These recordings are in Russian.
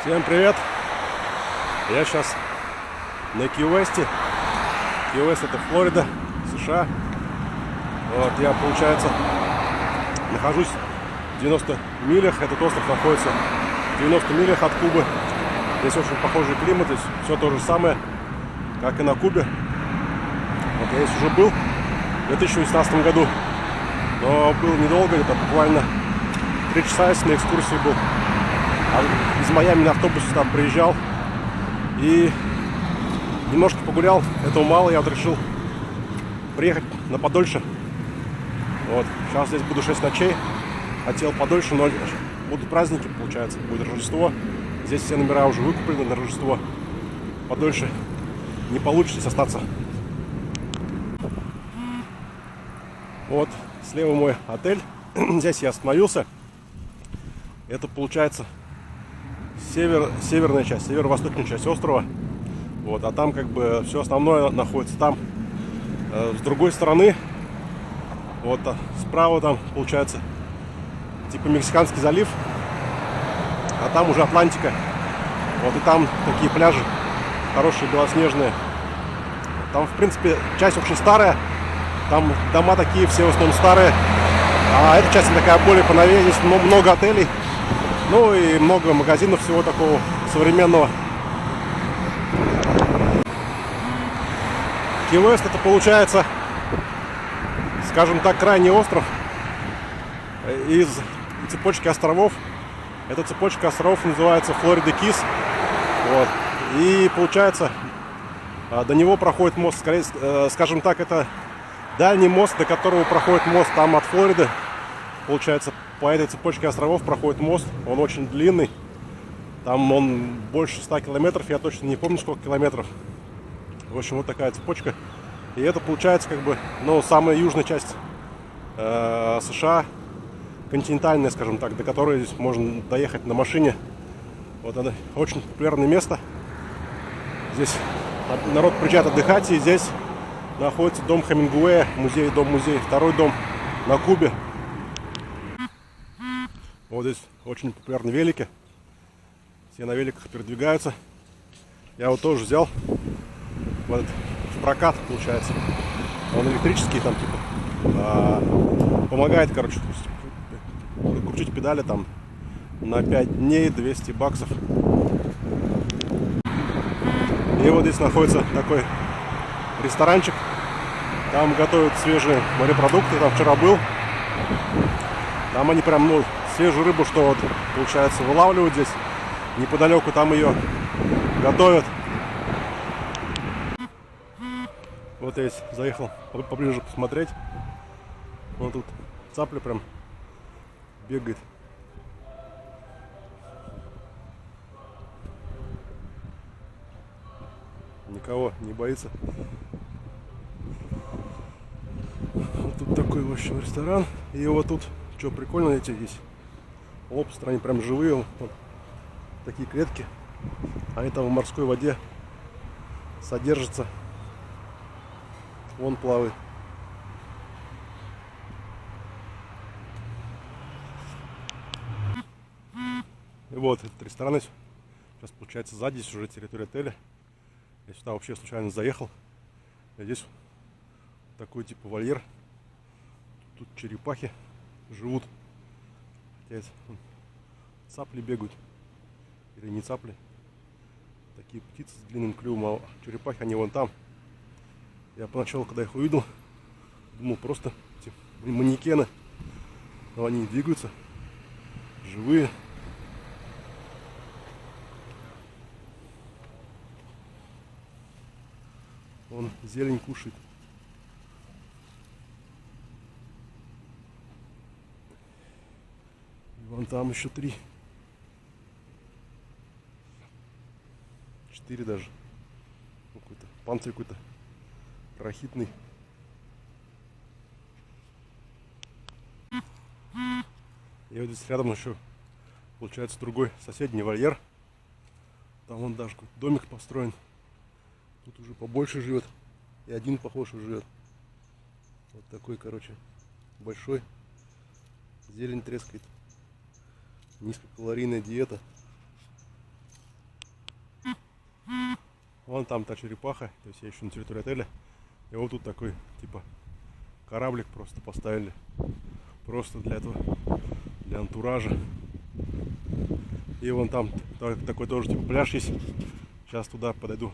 Всем привет! Я сейчас на Ки-Уэсте. Ки-Уэст — это Флорида, США. Вот, я, получается, нахожусь в 90 милях. Этот остров находится в 90 милях от Кубы. Здесь очень похожий климат, здесь все то же самое, как и на Кубе. Вот я здесь уже был в 2018 году, но был недолго, это буквально 3 часа, если на экскурсии был. А из Майами на автобусе там приезжал и немножко погулял. Этого мало, я вот решил приехать на подольше. Вот, сейчас здесь буду 6 ночей. Хотел подольше, но будут праздники, получается, будет Рождество. Здесь все номера уже выкуплены на Рождество. Подольше не получится остаться. Вот, слева мой отель. Здесь я остановился. Это, получается, северная часть, северо-восточная часть острова. Вот, а там как бы все основное находится там. С другой стороны, вот справа там получается типа Мексиканский залив, а там уже Атлантика. Вот, и там такие пляжи хорошие, белоснежные. Там, в принципе, часть очень старая. Там дома такие все в основном старые. А эта часть такая более поновее. Здесь много отелей. Ну и много магазинов всего такого современного. Ки-Уэст — это, получается, скажем так, крайний остров из цепочки островов. Эта цепочка островов называется Флорида Кис. Вот. И получается, до него проходит мост, скорее, скажем так, это дальний мост, до которого проходит мост там от Флориды. Получается, по этой цепочке островов проходит мост. Он очень длинный. Там он больше 100 километров. Я точно не помню, сколько километров. В общем, вот такая цепочка. И это, получается, как бы, ну, самая южная часть США, континентальная, скажем так, до которой здесь можно доехать на машине. Вот это очень популярное место. Здесь народ приезжает отдыхать. И здесь находится дом Хемингуэя, дом-музей. Второй дом на Кубе. Вот здесь очень популярны велики. Все на великах передвигаются. Я вот тоже взял вот в прокат, получается. Он электрический, там типа помогает, короче, крутить педали там на 5 дней, 200 баксов. И вот здесь находится такой ресторанчик. Там готовят свежие морепродукты. Там вчера был. Там они прям, ну, свежую рыбу, что вот, получается, вылавливают здесь неподалеку, там ее готовят. Вот я здесь заехал поближе посмотреть. Вон тут цапля прям бегает. Никого не боится. Вот тут такой, в общем, ресторан. И вот тут, что прикольно, эти здесь лобстеры, они прям живые. Вот такие клетки. Они там в морской воде содержатся. Вон плавает. И вот этот ресторан сейчас, получается, сзади, здесь уже территория отеля. Я сюда вообще случайно заехал. И здесь такой типа вольер. Тут черепахи живут. Хотя цапли бегают. Или не цапли. Такие птицы с длинным клювом. А черепахи, они вон там. Я поначалу, когда их увидел, думал, просто эти манекены. Но они двигаются. Живые. Он зелень кушает. И вон там еще 3. 4 даже. Какой-то панцирь какой-то рахитный. И вот здесь рядом еще, получается, другой соседний вольер. Там вон даже какой-то домик построен. Тут уже побольше живет. И один, похоже, живет. Вот такой, короче, большой. Зелень трескает. Низкокалорийная диета. Вон там та черепаха, то есть я еще на территории отеля. И вот тут такой, типа, кораблик просто поставили. Просто для этого, для антуража. И вон там такой тоже, типа, пляж есть. Сейчас туда подойду.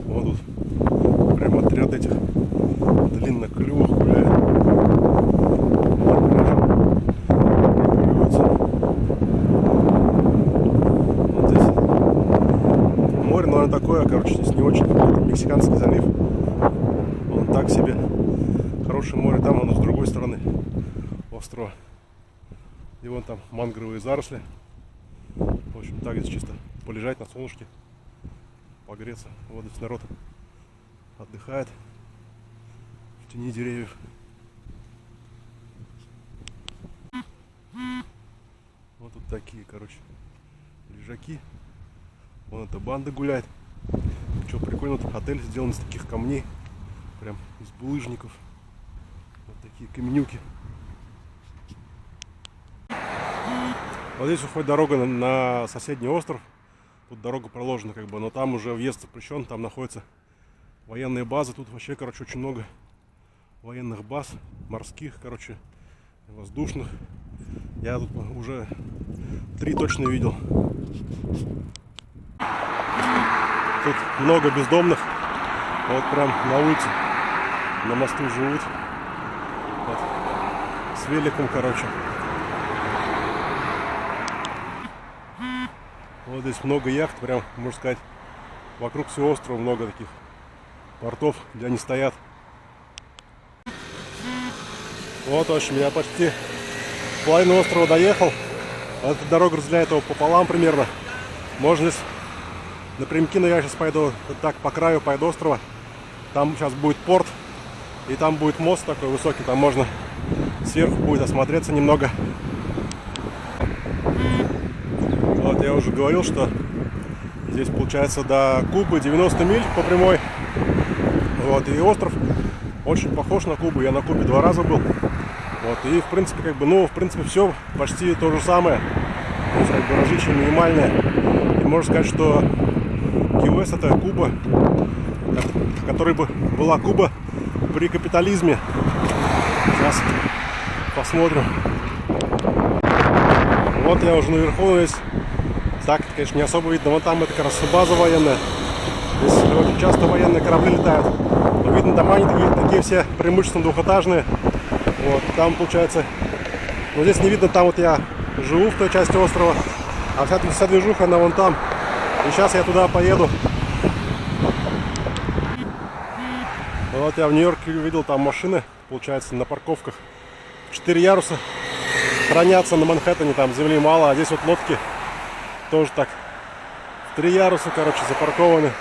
Вот тут прям отряд этих длинноклювых гуляет. Прогуливаются. Вот здесь море, наверное, такое, короче, здесь не очень. Это Мексиканский залив. Он так себе. Хорошее море, там оно с другой стороны острова. И вон там мангровые заросли. В общем, так здесь чисто полежать на солнышке, погреться. Вот здесь народ отдыхает в тени деревьев. Вот тут такие, короче, лежаки. Вон эта банда гуляет. Что прикольно, тут отель сделан из таких камней, прям из булыжников. Вот такие каменюки. Вот здесь уходит дорога на соседний остров. Тут дорога проложена, как бы, но там уже въезд запрещен. Там находятся военные базы. Тут вообще, короче, очень много военных баз, морских, короче, воздушных. Я тут уже 3 точно видел. Тут много бездомных. Вот прям на улице, на мосту живут. Вот. С великом, короче. Вот здесь много яхт, прям, можно сказать, вокруг всего острова много таких портов, где они стоят. Вот, в общем, я почти половину острова доехал. Вот эта дорога разделяет его пополам примерно. Можно здесь напрямки, но я сейчас пойду вот так по краю, пойду острова. Там сейчас будет порт, и там будет мост такой высокий, там можно сверху будет осмотреться немного. Вот я уже говорил, что здесь получается до Кубы 90 миль по прямой. Вот, и остров очень похож на Кубу. Я на Кубе 2 раза был. Вот, и в принципе, как бы, ну, в принципе, все почти то же самое. То есть, как бы, различия минимальные. И можно сказать, что Ки-Уэст — это Куба, в которой бы была Куба при капитализме. Сейчас посмотрим. Вот я уже наверху, здесь так, конечно, не особо видно. Вон там это как раз база военная. Здесь очень часто военные корабли летают. Но видно, дома они такие все преимущественно двухэтажные. Вот, там получается, ну здесь не видно, там вот я живу в той части острова, а вся движуха, она вон там. И сейчас я туда поеду. Вот я в Нью-Йорке видел, там машины, получается, на парковках 4 яруса хранятся на Манхэттене, там земли мало, а здесь вот лодки тоже так в 3 яруса, короче, запаркованы.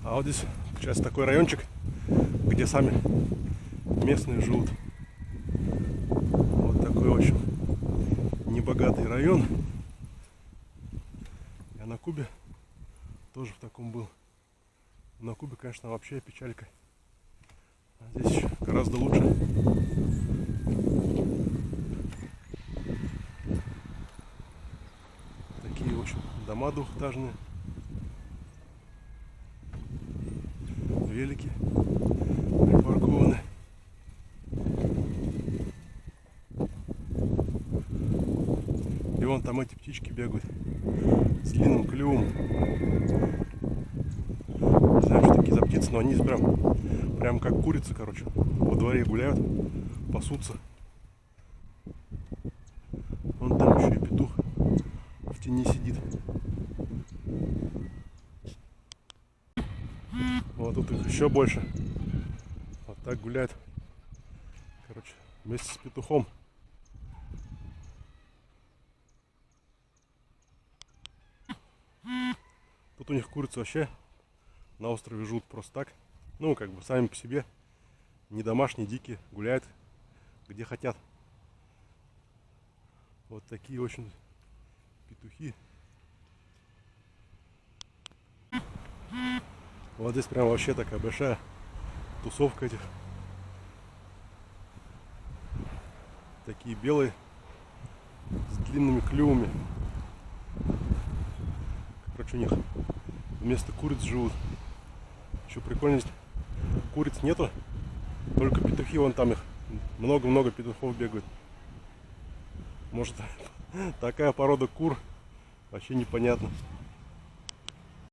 А вот здесь сейчас такой райончик, где сами местные живут. Вот такой, в общем, небогатый район. Я на Кубе тоже в таком был. На Кубе, конечно, вообще печалька. А здесь еще гораздо лучше. Такие, в общем, дома двухэтажные. Велики припаркованы. И вон там эти птички бегают с длинным клювом. Не знаю, что такие за птицы, но они прям как курицы, короче, во дворе гуляют, пасутся. Вон там еще и петух в тени сидит. Вот тут их еще больше. Вот так гуляют, короче, вместе с петухом. Тут у них курицы вообще на острове живут просто так. Ну, как бы сами по себе. Не домашние, дикие. Гуляют где хотят. Вот такие очень петухи. Вот здесь прям вообще такая большая тусовка этих. Такие белые с длинными клювами. как у них вместо куриц живут. Еще прикольность, куриц нету, только петухи, вон там их много-много петухов бегают. Может, такая порода кур, вообще непонятно.